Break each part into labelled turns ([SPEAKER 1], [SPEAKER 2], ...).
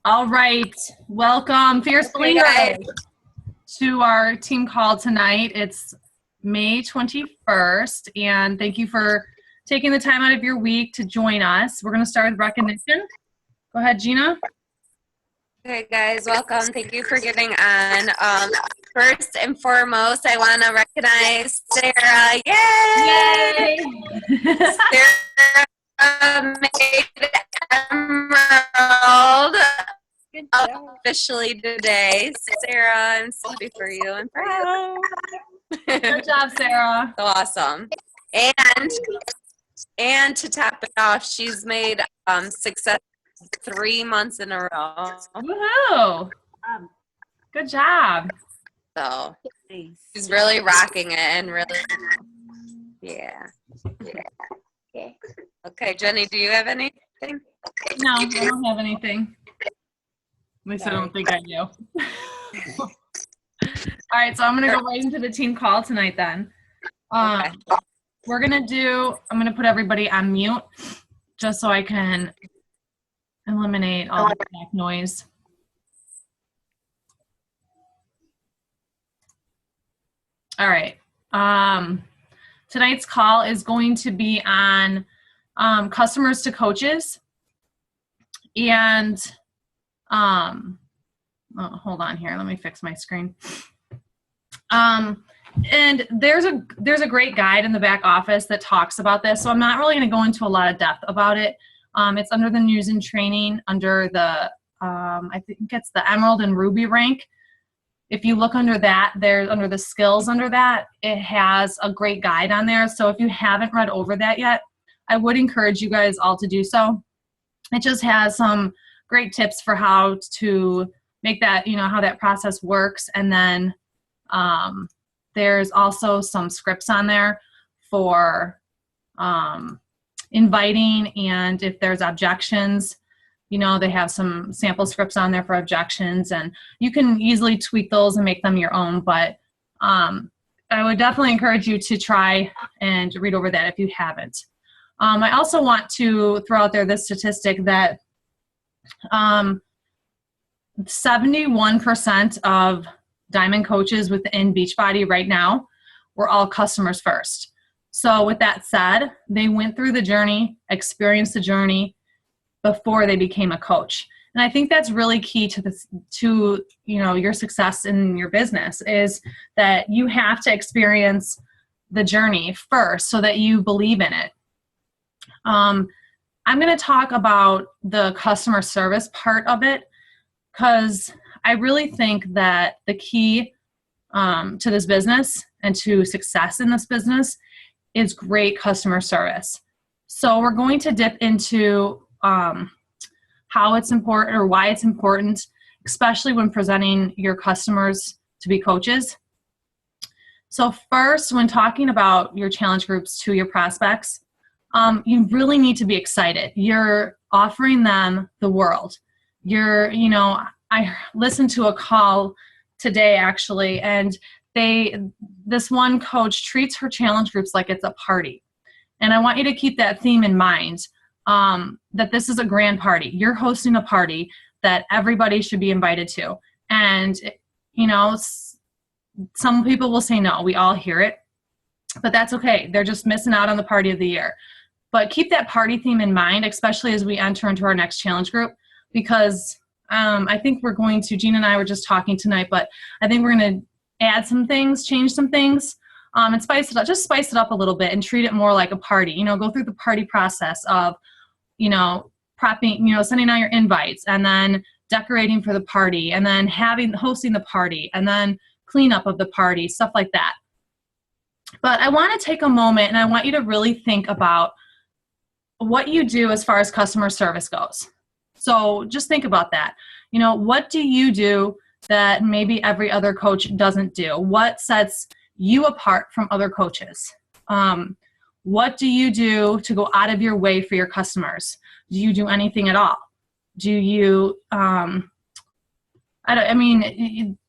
[SPEAKER 1] All right. Welcome, Fierce Believers, to our team call tonight. It's May 21st, and thank you for taking the time out of your week to join us. We're going to start with recognition. Go ahead, Gina.
[SPEAKER 2] Okay, guys, welcome. Thank you for getting on. First and foremost, I want to recognize Sarah. Yay! Sarah made Emerald officially today. Sarah, I'm so happy for you. I'm proud.
[SPEAKER 1] Good job, Sarah.
[SPEAKER 2] So awesome. And to top it off, she's made success 3 months in a row.
[SPEAKER 1] Woohoo! Good job.
[SPEAKER 2] So she's really rocking it and really, yeah. Okay, Jenny, do you have anything?
[SPEAKER 1] No, I don't have anything. At least I don't think I do. All right, so I'm going to go right into the team call tonight then.
[SPEAKER 2] Okay.
[SPEAKER 1] I'm going to put everybody on mute just so I can eliminate all the back noise. All right. Tonight's call is going to be on customers to coaches. And hold on here. Let me fix my screen. And there's a great guide in the back office that talks about this. So I'm not really going to go into a lot of depth about it. It's under the news and training under the, I think it's the Emerald and Ruby rank. If you look under that, there's under the skills under that, it has a great guide on there. So if you haven't read over that yet, I would encourage you guys all to do so. It just has some great tips for how to make that, how that process works. And then there's also some scripts on there for inviting, and if there's objections, they have some sample scripts on there for objections, and you can easily tweak those and make them your own. But I would definitely encourage you to try and read over that if you haven't. I also want to throw out there this statistic that 71% of Diamond coaches within Beachbody right now were all customers first. So with that said, they went through the journey, experienced the journey before they became a coach. And I think that's really key to this, to your success in your business, is that you have to experience the journey first so that you believe in it. I'm going to talk about the customer service part of it, because I really think that the key to this business and to success in this business is great customer service. So we're going to dip into how it's important, or why it's important, especially when presenting your customers to be coaches. So first, when talking about your challenge groups to your prospects, you really need to be excited. You're offering them the world. I listened to a call today actually, and this one coach treats her challenge groups like it's a party. And I want you to keep that theme in mind, that this is a grand party. You're hosting a party that everybody should be invited to. And, some people will say no, we all hear it, but that's okay. They're just missing out on the party of the year. But keep that party theme in mind, especially as we enter into our next challenge group, because I think we're going to, Gina and I were just talking tonight, but I think we're going to add some things, change some things, and spice it up, just spice it up a little bit and treat it more like a party. Go through the party process of, prepping, sending out your invites, and then decorating for the party, and then hosting the party, and then cleanup of the party, stuff like that. But I want to take a moment and I want you to really think about what you do as far as customer service goes. So just think about that. What do you do that maybe every other coach doesn't do? What sets you apart from other coaches? What do you do to go out of your way for your customers? Do you do anything at all? Do you,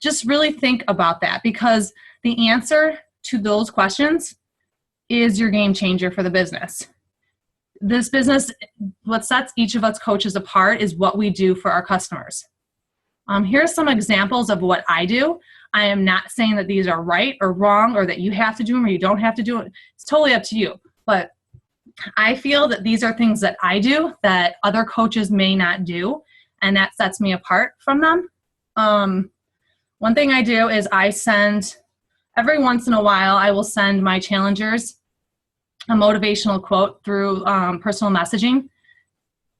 [SPEAKER 1] just really think about that, because the answer to those questions is your game changer for the business. this business, what sets each of us coaches apart is what we do for our customers. Here's some examples of what I do. I am not saying that these are right or wrong or that you have to do them or you don't have to do it. It's totally up to you. But I feel that these are things that I do that other coaches may not do, and that sets me apart from them. One thing I do is I send, every once in a while, I will send my challengers a motivational quote through personal messaging.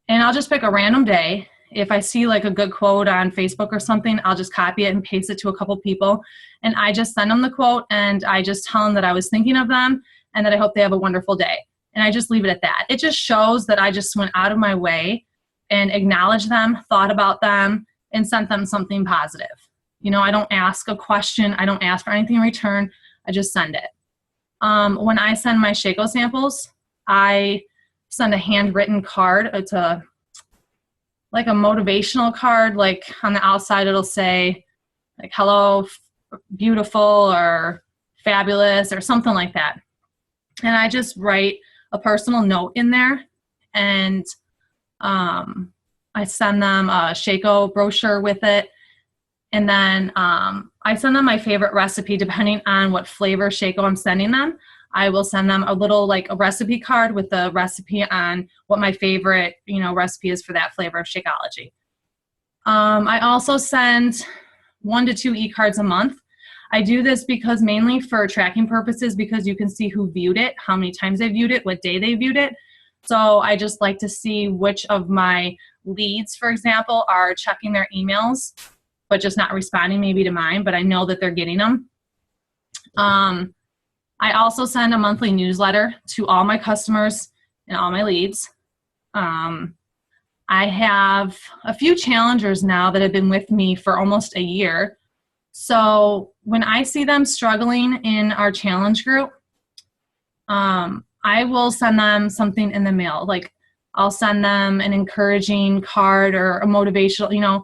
[SPEAKER 1] And I'll just pick a random day. If I see like a good quote on Facebook or something, I'll just copy it and paste it to a couple people. And I just send them the quote and I just tell them that I was thinking of them and that I hope they have a wonderful day. And I just leave it at that. It just shows that I just went out of my way and acknowledged them, thought about them, and sent them something positive. You know, I don't ask a question. I don't ask for anything in return. I just send it. When I send my Shaco samples, I send a handwritten card. It's like a motivational card. Like on the outside, it'll say like, hello, beautiful, or fabulous, or something like that. And I just write a personal note in there, and I send them a Shaco brochure with it. And then I send them my favorite recipe, depending on what flavor Shaco I'm sending them. I will send them a little like a recipe card with the recipe on what my favorite, recipe is for that flavor of Shakeology. I also send 1 to 2 e-cards a month. I do this because mainly for tracking purposes, because you can see who viewed it, how many times they viewed it, what day they viewed it. So I just like to see which of my leads, for example, are checking their emails, but just not responding maybe to mine, but I know that they're getting them. I also send a monthly newsletter to all my customers and all my leads. I have a few challengers now that have been with me for almost a year. So when I see them struggling in our challenge group, I will send them something in the mail. Like I'll send them an encouraging card or a motivational,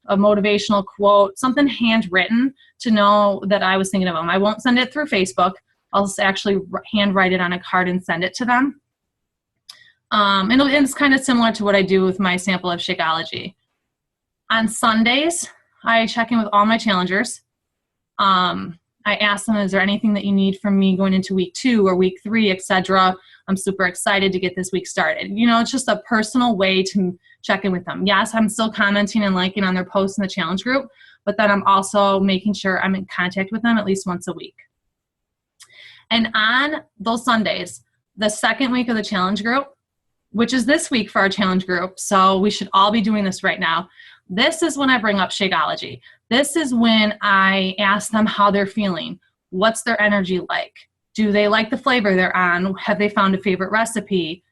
[SPEAKER 1] a motivational quote, something handwritten to know that I was thinking of them. I won't send it through Facebook. I'll actually handwrite it on a card and send it to them. And it's kind of similar to what I do with my sample of Shakeology. On Sundays, I check in with all my challengers. I ask them, is there anything that you need from me going into week 2 or week 3, etc. I'm super excited to get this week started. It's just a personal way to check in with them. Yes, I'm still commenting and liking on their posts in the challenge group, but then I'm also making sure I'm in contact with them at least once a week. And on those Sundays, the second week of the challenge group, which is this week for our challenge group, so we should all be doing this right now, this is when I bring up Shakeology. This is when I ask them how they're feeling. What's their energy like? Do they like the flavor they're on? Have they found a favorite recipe?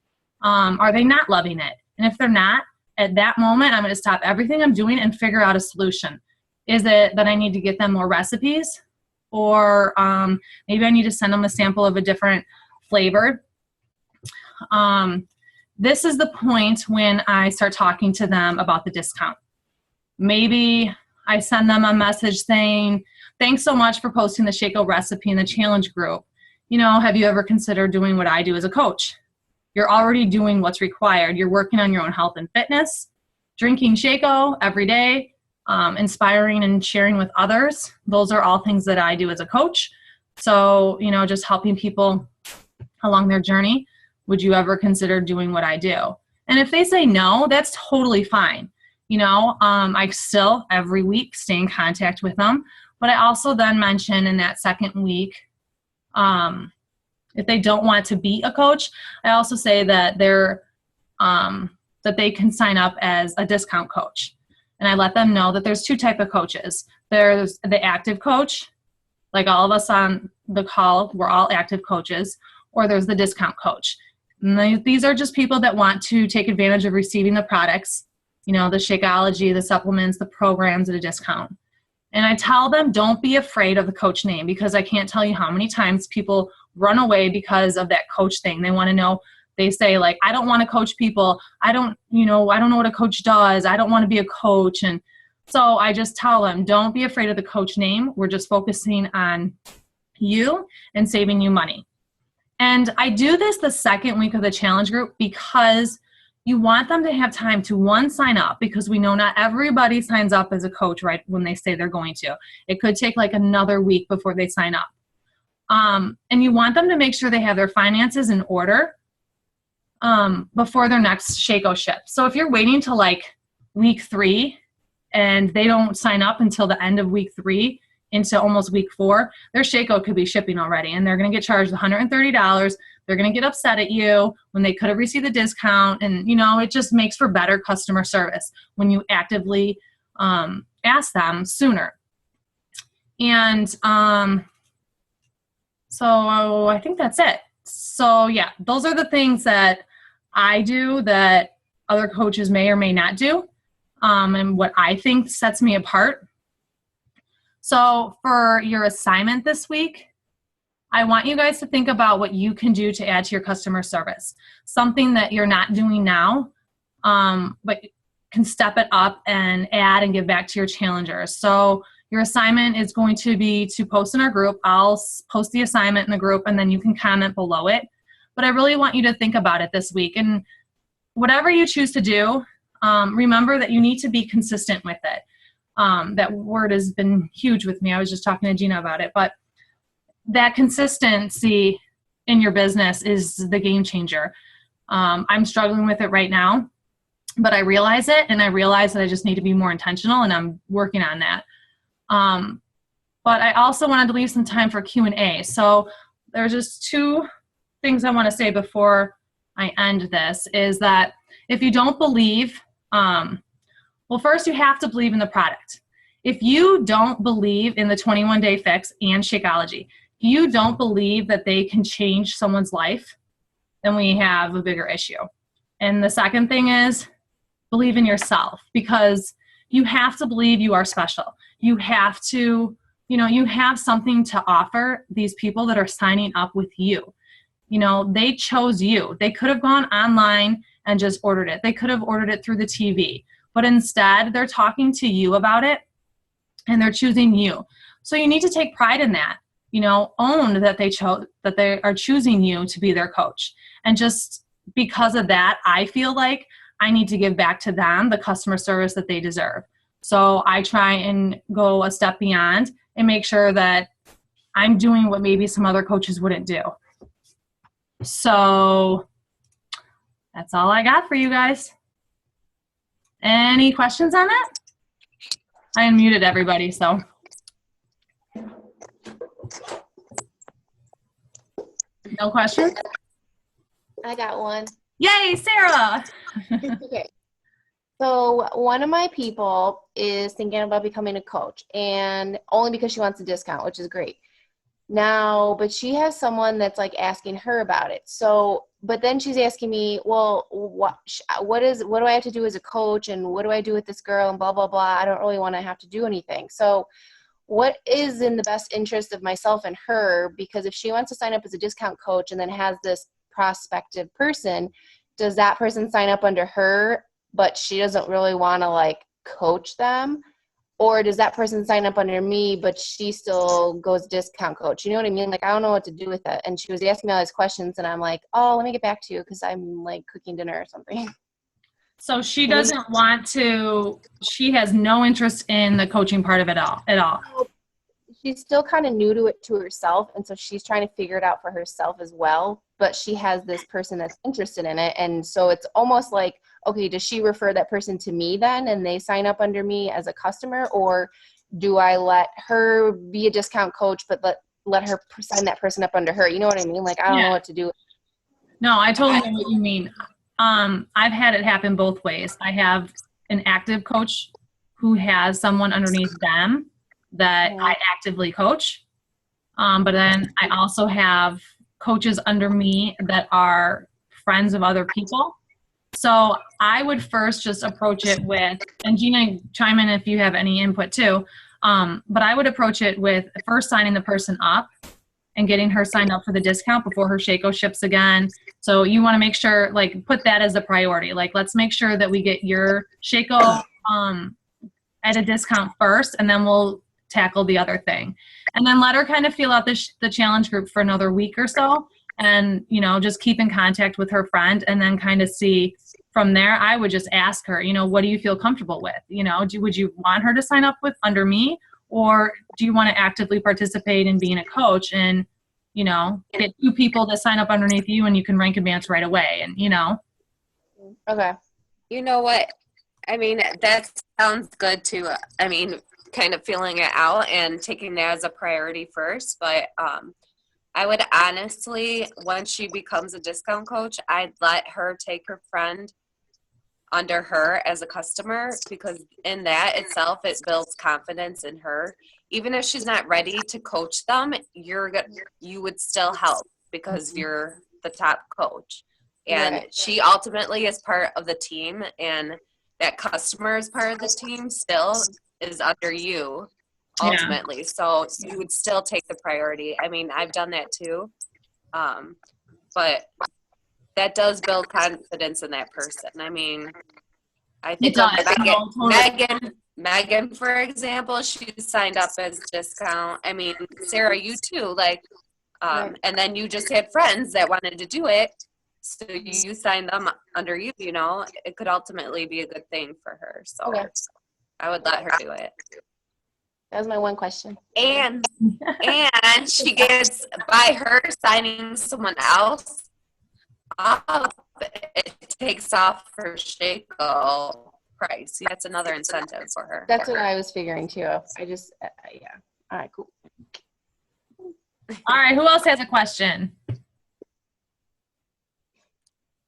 [SPEAKER 1] Are they not loving it? And if they're not, at that moment, I'm going to stop everything I'm doing and figure out a solution. Is it that I need to get them more recipes? Or maybe I need to send them a sample of a different flavor. This is the point when I start talking to them about the discount. Maybe I send them a message saying, thanks so much for posting the Shaco recipe in the challenge group. Have you ever considered doing what I do as a coach? You're already doing what's required. You're working on your own health and fitness, drinking Shaco every day, inspiring and sharing with others. Those are all things that I do as a coach. So, just helping people along their journey. Would you ever consider doing what I do? And if they say no, that's totally fine. I still every week stay in contact with them, but I also then mention in that second week, if they don't want to be a coach, I also say that that they can sign up as a discount coach. And I let them know that there's 2 types of coaches. There's the active coach, like all of us on the call, we're all active coaches, or there's the discount coach. And these are just people that want to take advantage of receiving the products, the Shakeology, the supplements, the programs at a discount. And I tell them, don't be afraid of the coach name, because I can't tell you how many times people run away because of that coach thing. They want to know, they say like, I don't want to coach people. I don't know what a coach does. I don't want to be a coach. And so I just tell them, don't be afraid of the coach name. We're just focusing on you and saving you money. And I do this the second week of the challenge group because you want them to have time to, one, sign up, because we know not everybody signs up as a coach right when they say they're going to. It could take like another week before they sign up. And you want them to make sure they have their finances in order before their next Shaco ship. So if you're waiting till like week 3 and they don't sign up until the end of week 3 into almost week 4, their Shaco could be shipping already, and they're going to get charged $130. They're going to get upset at you when they could have received a discount. And, it just makes for better customer service when you actively ask them sooner. And so I think that's it. So yeah, those are the things that I do that other coaches may or may not do, and what I think sets me apart. So for your assignment this week, I want you guys to think about what you can do to add to your customer service. Something that you're not doing now, but can step it up and add and give back to your challengers. So your assignment is going to be to post in our group. I'll post the assignment in the group, and then you can comment below it. But I really want you to think about it this week. And whatever you choose to do, remember that you need to be consistent with it. That word has been huge with me. I was just talking to Gina about it. But that consistency in your business is the game changer. I'm struggling with it right now, but I realize it, and I realize that I just need to be more intentional, and I'm working on that. But I also wanted to leave some time for Q&A. So there's just 2 things I want to say before I end this, is that if you don't believe, well, first you have to believe in the product. If you don't believe in the 21-day fix and Shakeology, if you don't believe that they can change someone's life, then we have a bigger issue. And the second thing is believe in yourself, because you have to believe you are special. You have to, you have something to offer these people that are signing up with you. They chose you. They could have gone online and just ordered it. They could have ordered it through the TV, but instead they're talking to you about it, and they're choosing you. So you need to take pride in that. Own that they are choosing you to be their coach. And just because of that, I feel like I need to give back to them the customer service that they deserve. So I try and go a step beyond and make sure that I'm doing what maybe some other coaches wouldn't do. So that's all I got for you guys. Any questions on it? I unmuted everybody, so. No questions?
[SPEAKER 3] I got one.
[SPEAKER 1] Yay, Sarah!
[SPEAKER 3] Okay. So one of my people is thinking about becoming a coach, and only because she wants a discount, which is great. Now, but she has someone that's like asking her about it. So, but then she's asking me, well, what do I have to do as a coach, and what do I do with this girl, and blah, blah, blah. I don't really want to have to do anything. So what is in the best interest of myself and her? Because if she wants to sign up as a discount coach and then has this prospective person, does that person sign up under her, but she doesn't really want to like coach them? Or does that person sign up under me, but she still goes discount coach? You know what I mean? Like, I don't know what to do with it. And she was asking me all these questions, and I'm like, oh, let me get back to you because I'm like cooking dinner or something.
[SPEAKER 1] So she doesn't want to, she has no interest in the coaching part of it at all.
[SPEAKER 3] She's still kind of new to it to herself, and so she's trying to figure it out for herself as well. But she has this person that's interested in it, and so it's almost like, okay, does she refer that person to me then, and they sign up under me as a customer, or do I let her be a discount coach, but let her sign that person up under her? You know what I mean? Like, I don't know what to do.
[SPEAKER 1] No, I totally know what you mean. I've had it happen both ways. I have an active coach who has someone underneath them that I actively coach. But then I also have coaches under me that are friends of other people. So I would first just approach it with, and Gina, chime in if you have any input too, but I would approach it with first signing the person up and getting her signed up for the discount before her Shaco ships again. So you want to make sure, like, put that as a priority. Like, let's make sure that we get your Shaco at a discount first, and then we'll tackle the other thing. And then let her kind of feel out the challenge group for another week or so. and, you know, just keep in contact with her friend and then kind of see from there. I would just ask her, you know, what do you feel comfortable with? You know, would you want her to sign up with under me, or do you want to actively participate in being a coach and, you know, get 2 people to sign up underneath you and you can rank advance right away? And, you know.
[SPEAKER 3] Okay.
[SPEAKER 2] You know what? I mean, that sounds good too. I mean, kind of feeling it out and taking that as a priority first. But I would honestly, once she becomes a discount coach, I'd let her take her friend under her as a customer, because in that itself, it builds confidence in her. Even if she's not ready to coach them, you would still help because you're the top coach. And
[SPEAKER 3] Right.
[SPEAKER 2] she ultimately is part of the team, and that customer is part of the team still is under you ultimately. So you would still take the priority. I mean, I've done that too. But that does build confidence in that person. I mean, I think of Megan, for example, she signed up as discount. I mean, Sarah, you too, like,
[SPEAKER 3] Right.
[SPEAKER 2] and then you just had friends that wanted to do it. So you signed them under you, you know, it could ultimately be a good thing for her. So
[SPEAKER 3] Okay.
[SPEAKER 2] I would let her do it.
[SPEAKER 3] That was my one question.
[SPEAKER 2] And she gets, by her signing someone else up, it takes off her Shaco price. That's another incentive for her.
[SPEAKER 3] That's what I was figuring too. I just, yeah. All right, cool.
[SPEAKER 1] All right, who else has a question?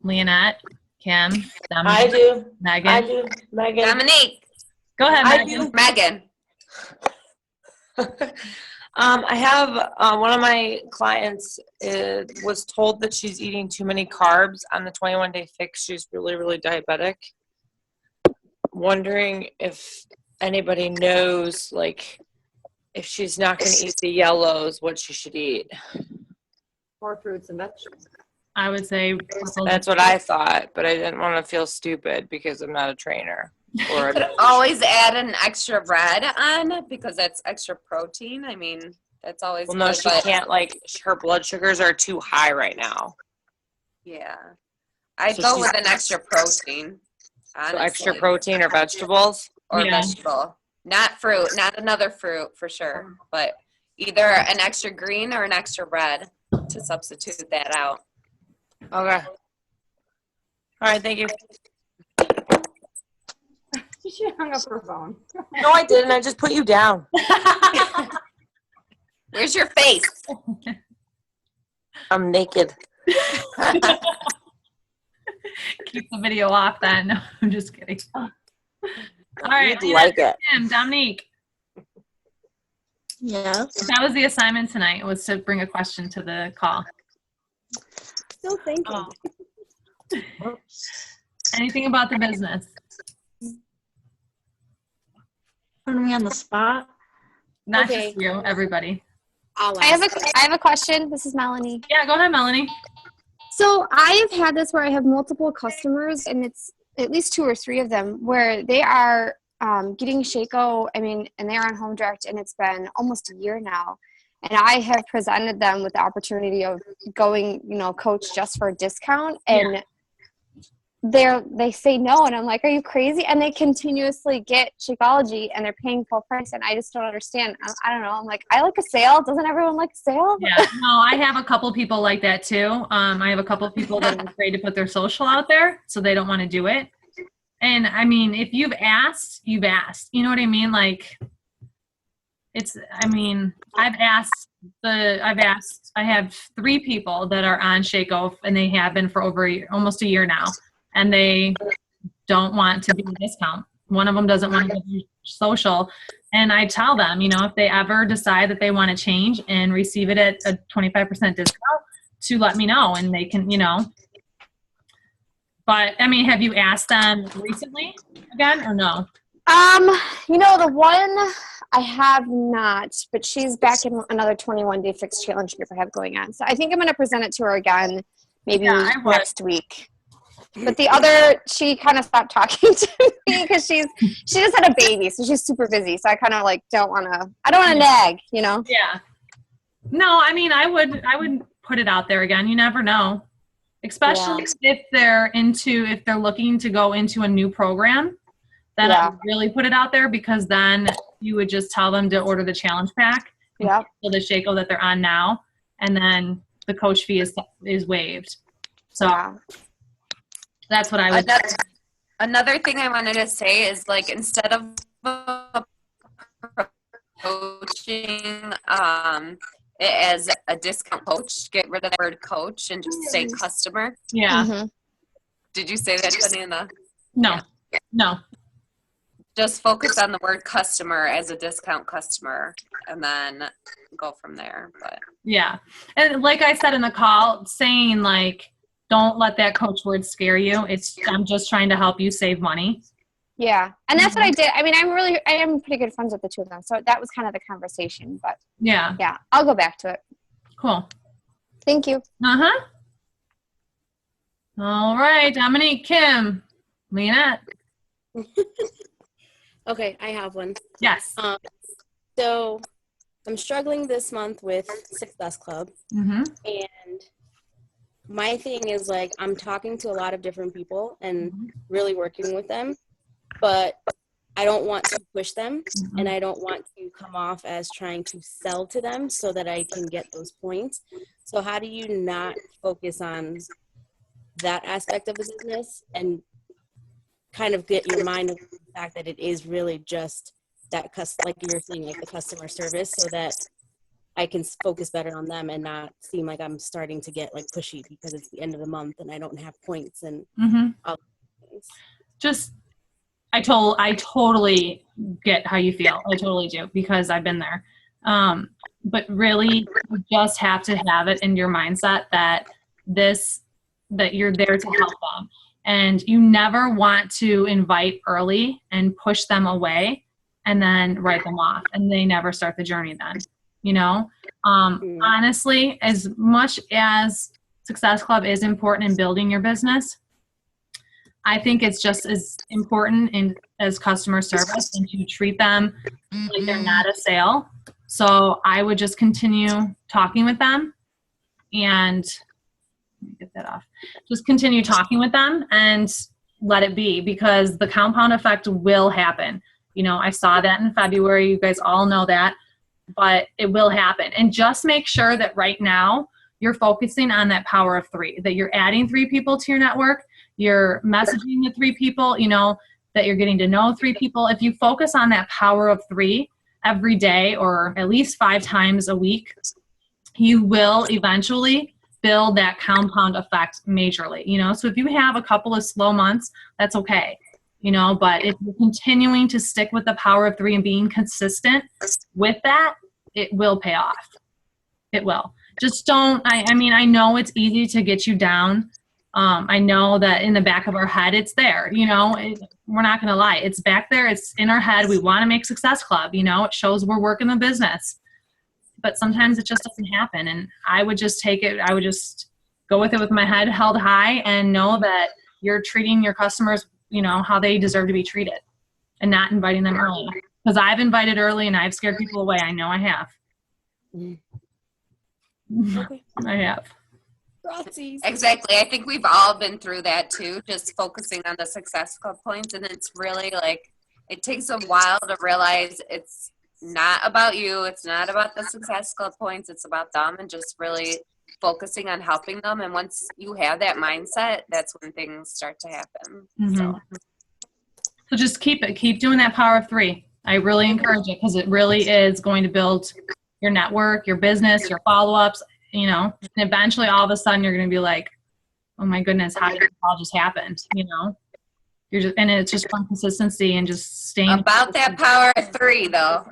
[SPEAKER 1] Leonette, Kim,
[SPEAKER 4] I
[SPEAKER 1] Dominique,
[SPEAKER 4] do.
[SPEAKER 1] Megan.
[SPEAKER 4] I do. Megan.
[SPEAKER 2] Dominique,
[SPEAKER 1] Go ahead,
[SPEAKER 4] I
[SPEAKER 1] Megan.
[SPEAKER 4] do.
[SPEAKER 2] Megan.
[SPEAKER 4] I have one of my clients was told that she's eating too many carbs on the 21-day fix. She's really, really diabetic. Wondering if anybody knows, like, if she's not going to eat the yellows, what she should eat.
[SPEAKER 5] More fruits and vegetables.
[SPEAKER 1] I would say
[SPEAKER 4] That's what I thought, but I didn't want to feel stupid because I'm not a trainer. Or
[SPEAKER 2] Could always add an extra bread on because that's extra protein. I mean, that's always
[SPEAKER 4] well, no,
[SPEAKER 2] good,
[SPEAKER 4] she
[SPEAKER 2] but
[SPEAKER 4] can't. Like, her blood sugars are too high right now.
[SPEAKER 2] yeah. I'd
[SPEAKER 4] So
[SPEAKER 2] go
[SPEAKER 4] she's-
[SPEAKER 2] with an extra protein. Honestly.
[SPEAKER 4] So extra protein or vegetables.
[SPEAKER 2] Or
[SPEAKER 1] Yeah.
[SPEAKER 2] vegetable. Not fruit, not another fruit for sure, but either an extra green or an extra red to substitute that out.
[SPEAKER 4] Okay. All right, thank you.
[SPEAKER 5] She hung up her phone.
[SPEAKER 4] No, I didn't. I just put you down.
[SPEAKER 2] Where's your face?
[SPEAKER 4] I'm naked.
[SPEAKER 1] keep the video off then. No, I'm just kidding. All right,
[SPEAKER 4] You'd like it.
[SPEAKER 1] Kim, Dominique.
[SPEAKER 6] Yeah.
[SPEAKER 1] That was the assignment tonight, was to bring a question to the call.
[SPEAKER 5] Still thinking.
[SPEAKER 1] Oh. Anything about the business?
[SPEAKER 6] Putting me on the spot.
[SPEAKER 1] Not
[SPEAKER 3] Okay.
[SPEAKER 1] just you, everybody.
[SPEAKER 5] I'll
[SPEAKER 7] I have
[SPEAKER 5] ask.
[SPEAKER 7] I have a question. This is Melanie.
[SPEAKER 1] Yeah, go ahead, Melanie.
[SPEAKER 7] So I have had this where I have multiple customers, and it's at least 2 or 3 of them where they are getting Shaco. I mean, and they're on Home Direct, and it's been almost a year now. And I have presented them with the opportunity of going, you know, coach just for a discount, and they say no, and I'm like, are you crazy? And they continuously get Shakeology, and they're paying full price, and I just don't understand. I don't know. I'm like, I like a sale. Doesn't everyone like a sale?
[SPEAKER 1] Yeah, no, I have a couple people like that too. I have a couple people that are afraid to put their social out there, so they don't want to do it. And I mean, if you've asked, you've asked. You know what I mean? Like, I have 3 people that are on Shakeoff, and they have been for almost a year now, and they don't want to be a discount. One of them doesn't want to do social. And I tell them, you know, if they ever decide that they want to change and receive it at a 25% discount, to let me know, and they can, you know. But I mean, have you asked them recently again or no?
[SPEAKER 7] You know, the one I have not, but she's back in another 21-day fixed challenge group I have going on. So I think I'm going to present it to her again, maybe
[SPEAKER 1] Yeah, I would.
[SPEAKER 7] next week. But the other, she kind of stopped talking to me because she just had a baby, so she's super busy. So I kind of like I don't want to nag, you know?
[SPEAKER 1] Yeah. No, I mean, I would put it out there again. You never know, especially if they're looking to go into a new program. Then I would really put it out there, because then you would just tell them to order the challenge pack.
[SPEAKER 7] Yep.
[SPEAKER 1] For the Shaco that they're on now, and then the coach fee is waived. So that's what I would.
[SPEAKER 2] Another thing I wanted to say is, like, instead of coaching it as a discount coach, get rid of the word coach and just say customer.
[SPEAKER 1] Yeah.
[SPEAKER 7] Mm-hmm.
[SPEAKER 2] Did you say that, Janina?
[SPEAKER 1] No. No.
[SPEAKER 2] Just focus on the word customer as a discount customer, and then go from there. But
[SPEAKER 1] Yeah. And like I said in the call, saying like, don't let that coach word scare you. I'm just trying to help you save money.
[SPEAKER 7] Yeah. And that's what I did. I mean, I am pretty good friends with the two of them. So that was kind of the conversation, but
[SPEAKER 1] Yeah.
[SPEAKER 7] yeah, I'll go back to it.
[SPEAKER 1] Cool.
[SPEAKER 7] Thank you.
[SPEAKER 1] Uh-huh. All right. Dominique, Kim, Leonette.
[SPEAKER 8] Okay, I have one.
[SPEAKER 1] Yes.
[SPEAKER 8] So I'm struggling this month with Success Club,
[SPEAKER 1] Mm-hmm.
[SPEAKER 8] and my thing is, like, I'm talking to a lot of different people and really working with them, but I don't want to push them, and I don't want to come off as trying to sell to them so that I can get those points. So how do you not focus on that aspect of the business and kind of get your mind of the fact that it is really just that, like you're saying, like the customer service, so that I can focus better on them and not seem like I'm starting to get like pushy because it's the end of the month and I don't have points and all things.
[SPEAKER 1] Just, I totally get how you feel. I totally do, because I've been there. But really, you just have to have it in your mindset that you're there to help them. And you never want to invite early and push them away and then write them off, and they never start the journey then, you know? Honestly, as much as Success Club is important in building your business, I think it's just as important as customer service, and to treat them like they're not a sale. So I would just continue talking with them, and let me get that off. Just continue talking with them and let it be, because the compound effect will happen. You know, I saw that in February. You guys all know that, but it will happen. And just make sure that right now you're focusing on that power of 3, that you're adding 3 people to your network. You're messaging the 3 people, you know, that you're getting to know 3 people. If you focus on that power of 3 every day, or at least 5 times a week, you will eventually build that compound effect majorly, you know? So if you have a couple of slow months, that's okay, you know, but if you're continuing to stick with the power of 3 and being consistent with that, it will pay off. It will. Just don't, I mean, I know it's easy to get you down. I know that in the back of our head, it's there, you know, we're not going to lie. It's back there. It's in our head. We want to make Success Club, you know, it shows we're working the business. But sometimes it just doesn't happen. And I would just go with it with my head held high, and know that you're treating your customers, you know, how they deserve to be treated, and not inviting them early. Because I've invited early and I've scared people away. I know I have.
[SPEAKER 8] Okay.
[SPEAKER 1] I have.
[SPEAKER 2] exactly, I think we've all been through that too, just focusing on the Success Club points. And it's really like, it takes a while to realize it's not about you. It's not about the Success Club points. It's about them, and just really focusing on helping them. And once you have that mindset, that's when things start to happen.
[SPEAKER 1] So just keep doing that power of 3. I really encourage it, because it really is going to build your network, your business, your follow-ups, you know, and eventually all of a sudden you're going to be like, oh my goodness, how did it all just happen? You know, and it's just from consistency and just staying
[SPEAKER 2] About that power of 3 though.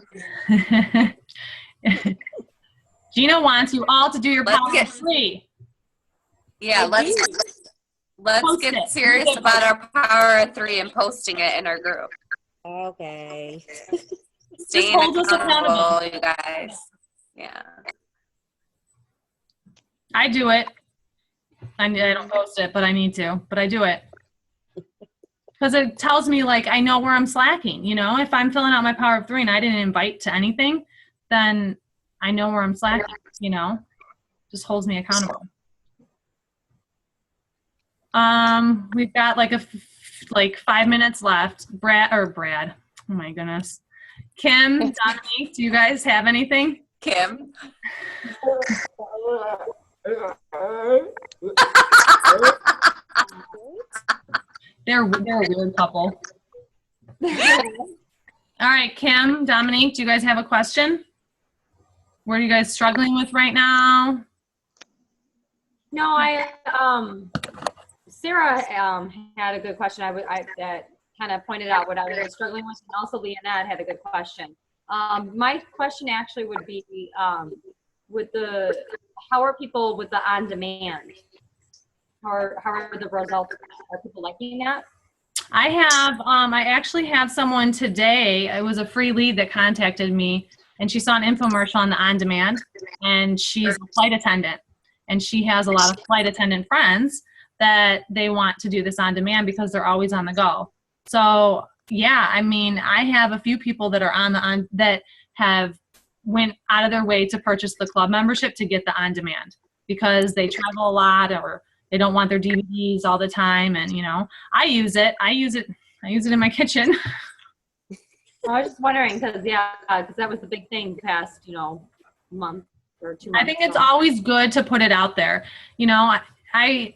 [SPEAKER 1] Gina wants you all to do your
[SPEAKER 2] Let's
[SPEAKER 1] power
[SPEAKER 2] get-
[SPEAKER 1] of 3.
[SPEAKER 2] Yeah, let's
[SPEAKER 1] Post
[SPEAKER 2] get
[SPEAKER 1] it.
[SPEAKER 2] serious about our power of 3 and posting it in our group.
[SPEAKER 8] Okay.
[SPEAKER 2] Staying
[SPEAKER 1] hold us
[SPEAKER 2] accountable, you guys. Yeah.
[SPEAKER 1] I do it. I don't post it, but I need to. But I do it. Because it tells me, like, I know where I'm slacking. You know, if I'm filling out my power of 3 and I didn't invite to anything, then I know where I'm slacking, you know? just holds me accountable. We've got like 5 minutes left. Brad. Oh my goodness. Kim, Dominique, do you guys have anything?
[SPEAKER 2] Kim.
[SPEAKER 1] They're a weird couple. All right, Kim, Dominique, do you guys have a question? What are you guys struggling with right now?
[SPEAKER 5] No, Sarah had a good question. That kind of pointed out what I was struggling with, and also Leonette had a good question. My question actually would be how are people with the on-demand? How are the results? Are people liking that?
[SPEAKER 1] I actually have someone today. It was a free lead that contacted me, and she saw an infomercial on the on-demand, and she's a flight attendant, and she has a lot of flight attendant friends that they want to do this on-demand because they're always on the go. So yeah, I mean, I have a few people that are that have went out of their way to purchase the club membership to get the on-demand because they travel a lot or they don't want their DVDs all the time. And, you know, I use it in my kitchen.
[SPEAKER 5] I was just wondering because that was the big thing past, month or 2 months.
[SPEAKER 1] I think it's always good to put it out there. You know, I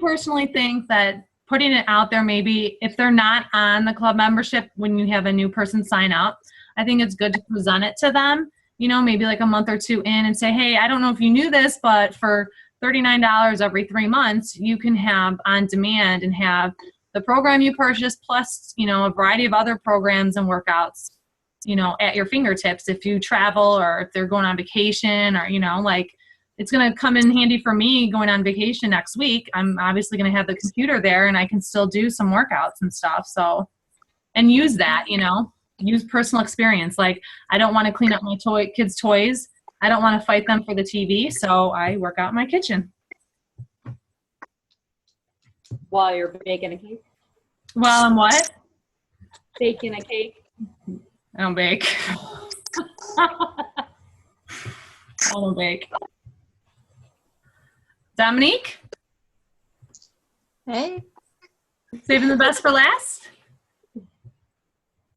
[SPEAKER 1] personally think that putting it out there, maybe if they're not on the club membership when you have a new person sign up, I think it's good to present it to them, maybe like a month or two in and say, hey, I don't know if you knew this, but for $39 every 3 months, you can have on demand and have the program you purchased plus, a variety of other programs and workouts, at your fingertips if you travel or if they're going on vacation or, it's going to come in handy for me going on vacation next week. I'm obviously going to have the computer there and I can still do some workouts and stuff. So, and use that, use personal experience. Like, I don't want to clean up my kids' toys. I don't want to fight them for the TV. So I work out in my kitchen.
[SPEAKER 5] While you're baking a cake?
[SPEAKER 1] Well, I'm what?
[SPEAKER 5] Baking a cake?
[SPEAKER 1] I don't bake. I don't bake. Dominique?
[SPEAKER 6] Hey.
[SPEAKER 1] Saving the best for last?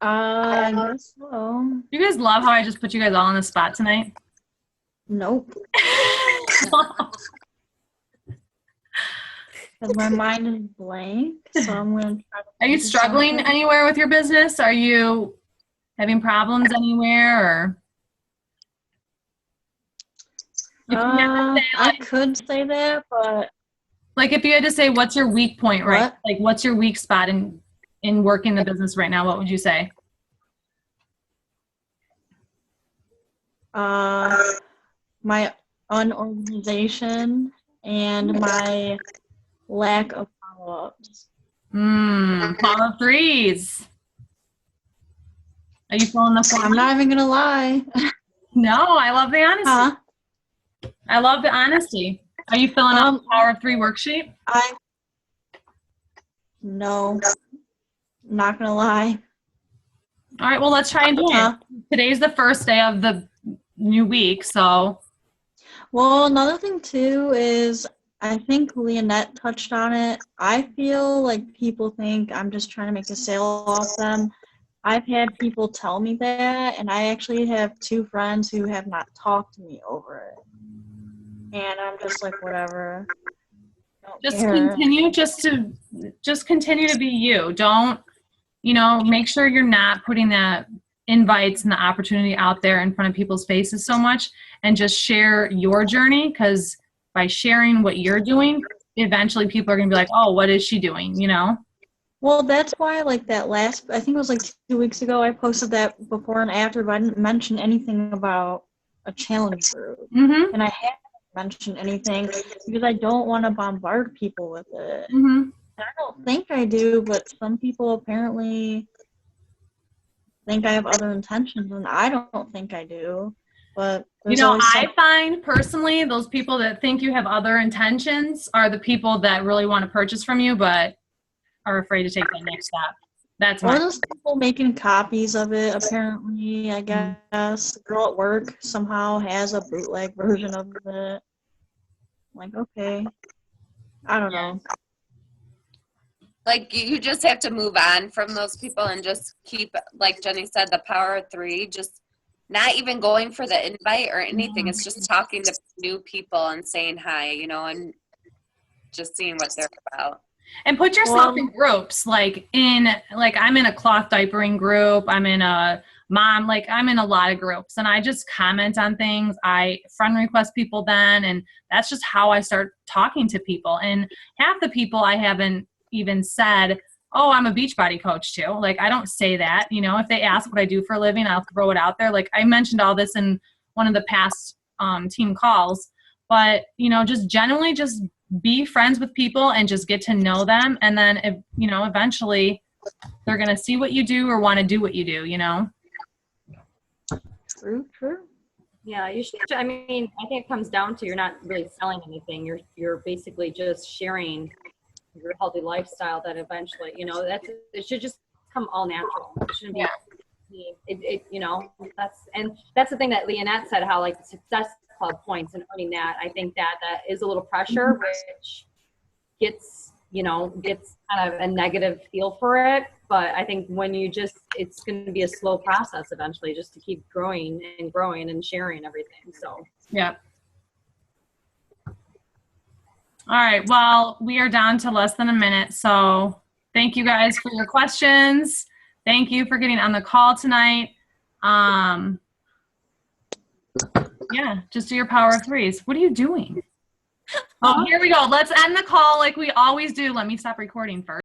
[SPEAKER 6] I guess so.
[SPEAKER 1] You guys love how I just put you guys all on the spot tonight?
[SPEAKER 6] Nope. 'Cause my mind is blank, so I'm going to try to.
[SPEAKER 1] Are you
[SPEAKER 6] think of
[SPEAKER 1] struggling
[SPEAKER 6] something.
[SPEAKER 1] anywhere with your business? Are you having problems anywhere? Or if you had to say,
[SPEAKER 6] I could say that, but
[SPEAKER 1] like if you had to say what's your weak point, right?
[SPEAKER 6] What?
[SPEAKER 1] Like what's your weak spot in working the business right now? What would you say?
[SPEAKER 6] my unorganization and my lack of follow-ups.
[SPEAKER 1] Power of threes. Are you feeling the
[SPEAKER 6] I'm
[SPEAKER 1] form?
[SPEAKER 6] not even gonna lie.
[SPEAKER 1] No, I love the honesty.
[SPEAKER 6] Huh?
[SPEAKER 1] I love the honesty. Are you filling out the Power of Three worksheet?
[SPEAKER 6] No, not gonna lie.
[SPEAKER 1] All right, well, let's try and do
[SPEAKER 6] Huh?
[SPEAKER 1] it. Today's the first day of the new week, so
[SPEAKER 6] Well, another thing too is I think Leonette touched on it. I feel like people think I'm just trying to make a sale off them. I've had people tell me that, and I actually have 2 friends who have not talked to me over it. And I'm just like, whatever. Don't
[SPEAKER 1] just
[SPEAKER 6] care.
[SPEAKER 1] continue to be you. Don't, make sure you're not putting the invites and the opportunity out there in front of people's faces so much, and just share your journey, because by sharing what you're doing, eventually people are going to be like, oh, what is she doing,
[SPEAKER 6] Well, that's why, like, that last, I think it was like 2 weeks ago, I posted that before and after, but I didn't mention anything about a challenge group.
[SPEAKER 1] Mm-hmm.
[SPEAKER 6] And I haven't mentioned anything because I don't want to bombard people with it.
[SPEAKER 1] Mm-hmm.
[SPEAKER 6] I don't think I do, but some people apparently think I have other intentions, and I don't think I do. But there's always
[SPEAKER 1] I find personally those people that think you have other intentions are the people that really want to purchase from you, but are afraid to take that next step. That's
[SPEAKER 6] Or
[SPEAKER 1] my
[SPEAKER 6] those people making copies of it, apparently, I guess. The girl at work somehow has a bootleg version of it. Like, okay. I don't know.
[SPEAKER 2] Like you just have to move on from those people and just keep, like Jenny said, the power of three, just not even going for the invite or anything. It's just talking to new people and saying hi, you know, and just seeing what they're about.
[SPEAKER 1] And put yourself in groups, like I'm in a cloth diapering group. I'm in a mom, like I'm in a lot of groups, and I just comment on things. I friend request people then, and that's just how I start talking to people. And half the people I haven't even said, oh, I'm a Beachbody coach too. Like I don't say that, you know, if they ask what I do for a living, I'll throw it out there. Like I mentioned all this in one of the past team calls, but you know, just generally just be friends with people and just get to know them. And then, if, you know, eventually they're going to see what you do or want to do what you do, you know?
[SPEAKER 6] True, true.
[SPEAKER 5] Yeah, you should. I mean, I think it comes down to you're not really selling anything. You're basically just sharing your healthy lifestyle that eventually, you know, it should just come all natural. It shouldn't be, you know, that's the thing that Leonette said, how like the success club points and earning that. I think that is a little pressure, which gets kind of a negative feel for it. But I think when it's going to be a slow process eventually, just to keep growing and sharing everything. So
[SPEAKER 1] yeah. All right. Well, we are down to less than a minute. So thank you guys for your questions. Thank you for getting on the call tonight. Yeah, just do your power of threes. What are you doing? Oh, here we go. Let's end the call like we always do. Let me stop recording first.